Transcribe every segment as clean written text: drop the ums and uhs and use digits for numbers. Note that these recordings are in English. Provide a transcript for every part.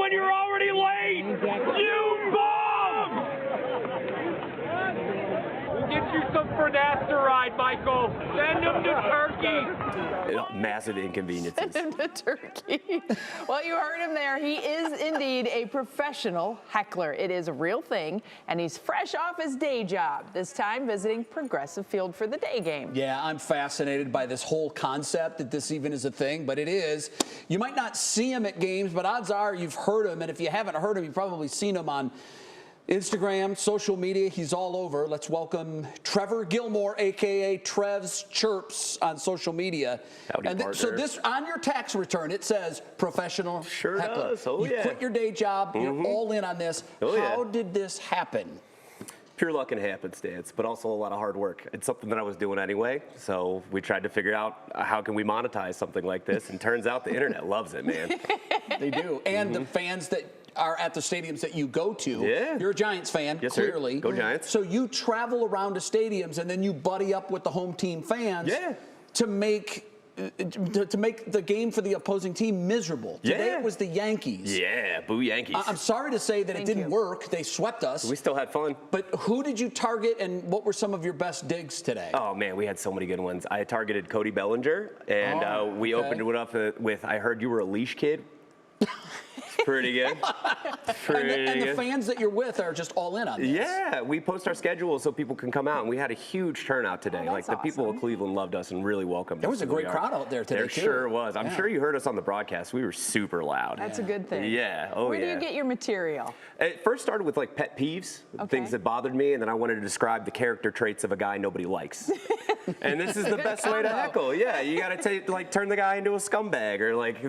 when you're already late? You bum! We'll get you some finasteride, Michael. Send him to Turkey. Massive inconveniences. Send him to Turkey. Well, you heard him there. He is indeed a professional heckler. It is a real thing, and he's fresh off his day job, this time visiting Progressive Field for the day game. Yeah, I'm fascinated by this whole concept that this even is a thing, but it is. You might not see him at games, but odds are you've heard him, and if you haven't heard him, you've probably seen him on Instagram, social media. He's all over. Let's welcome Trevor Gilmore, a.k.a. Trev's Chirps on social media. Howdy, so this, on your tax return, it says professional Sure heckler. does. Oh, you quit your day job. You're all in on this. How did this happen? Pure luck and happenstance, but also a lot of hard work. It's something that I was doing anyway, so we tried to figure out how can we monetize something like this, and turns out the internet loves it, man. They do. And the fans that are at the stadiums that you go to. Yeah. You're a Giants fan, yes, clearly. Sir. Go Giants. So you travel around to stadiums and then you buddy up with the home team fans to make the game for the opposing team miserable. Today it was the Yankees. Yeah, boo Yankees. I'm sorry to say that it didn't work. They swept us. We still had fun. But who did you target, and what were some of your best digs today? Oh, man, we had so many good ones. I targeted Cody Bellinger, and we opened it up with, I heard you were a leash kid. Pretty good. And the fans that you're with are just all in on this. Yeah, we post our schedule so people can come out, and we had a huge turnout today. Like the people of Cleveland loved us and really welcomed us. There was a great crowd out there today, There too. sure was. I'm sure you heard us on the broadcast. We were super loud. That's a good thing. Yeah. Where do you get your material? It first started with like pet peeves, things that bothered me, and then I wanted to describe the character traits of a guy nobody likes. And this is the best way to heckle. Yeah, you got to turn the guy into a scumbag, or like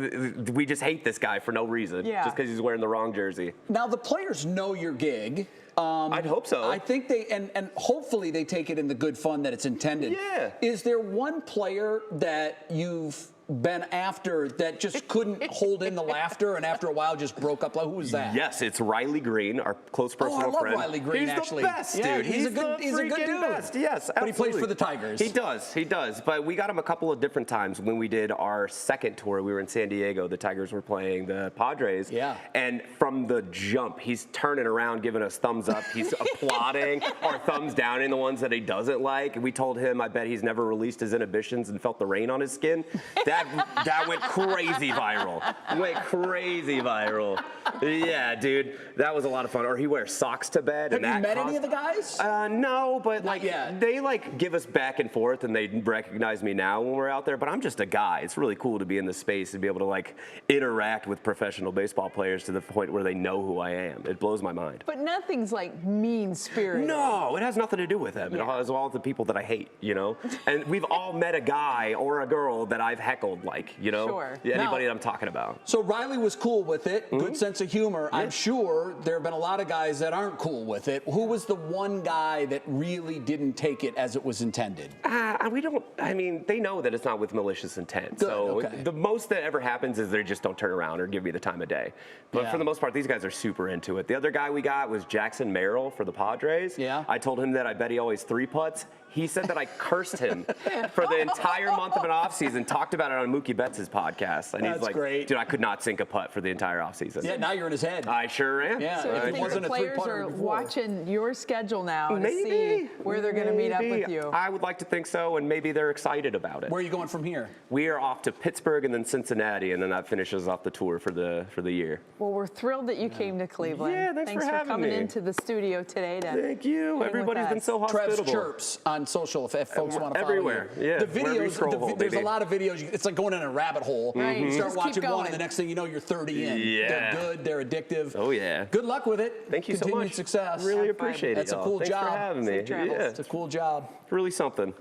we just hate this guy for no reason, just because he's wearing the wrong jersey. Now the players know your gig. I'd hope so. I think they, and hopefully they take it in the good fun that it's intended. Yeah. Is there one player that you've been after that just couldn't hold in the laughter and after a while just broke up? Like, who was that? Yes, it's Riley Green, our close personal friend. I love Riley Green, he's actually. The best, yeah, dude. He's a good dude. Best. Yes, absolutely. But he plays for the Tigers. He does. But we got him a couple of different times when we did our second tour. We were in San Diego. The Tigers were playing the Padres. Yeah. And from the jump, he's turning around, giving us thumbs up. He's applauding or thumbs down in the ones that he doesn't like. And we told him, I bet he's never released his inhibitions and felt the rain on his skin. That went crazy viral. Yeah, dude, that was a lot of fun. Or he wears socks to bed. Have you met any of the guys? No, but they give us back and forth, and they recognize me now when we're out there. But I'm just a guy. It's really cool to be in this space and be able to interact with professional baseball players to the point where they know who I am. It blows my mind. But nothing's mean-spirited. No, it has nothing to do with them. It has all the people that I hate, And we've all met a guy or a girl that I've heckled, Sure. Anybody that I'm talking about. So Riley was cool with it, good sense of humor. Yeah. I'm sure there have been a lot of guys that aren't cool with it. Who was the one guy that really didn't take it as it was intended? They know that it's not with malicious intent. Good, so the most that ever happens is they just don't turn around or give me the time of day. But for the most part, these guys are super into it. The other guy we got was Jackson Merrill for the Padres. Yeah. I told him that I bet he always 3-putts. He said that I cursed him for the entire month of an offseason, talked about it on Mookie Betts' podcast. And he's like, great. Dude, I could not sink a putt for the entire offseason. Yeah, now you're in his head. I sure am. Yeah, So if the players are watching your schedule now to see where they're going to meet up with you. I would like to think so, and maybe they're excited about it. Where are you going from here? We are off to Pittsburgh and then Cincinnati, and then that finishes off the tour for the year. Well, we're thrilled that you came to Cleveland. Yeah, thanks for coming me. into the studio today. Thank you. Everybody's been so hospitable. Trev's Chirps on social, if folks want to follow everywhere. you. Yeah, the videos, there's a lot of videos. It's like going in a rabbit hole. Right. You start Just watching keep one, going. and the next thing you know, you're 30 in. Yeah. They're good. They're addictive. Oh, yeah. Good luck with it. Thank you so much. Continued success. Really appreciate it, That's a y'all. cool Thanks job. for having me. Safe travels. Yeah, It's a cool job. really something.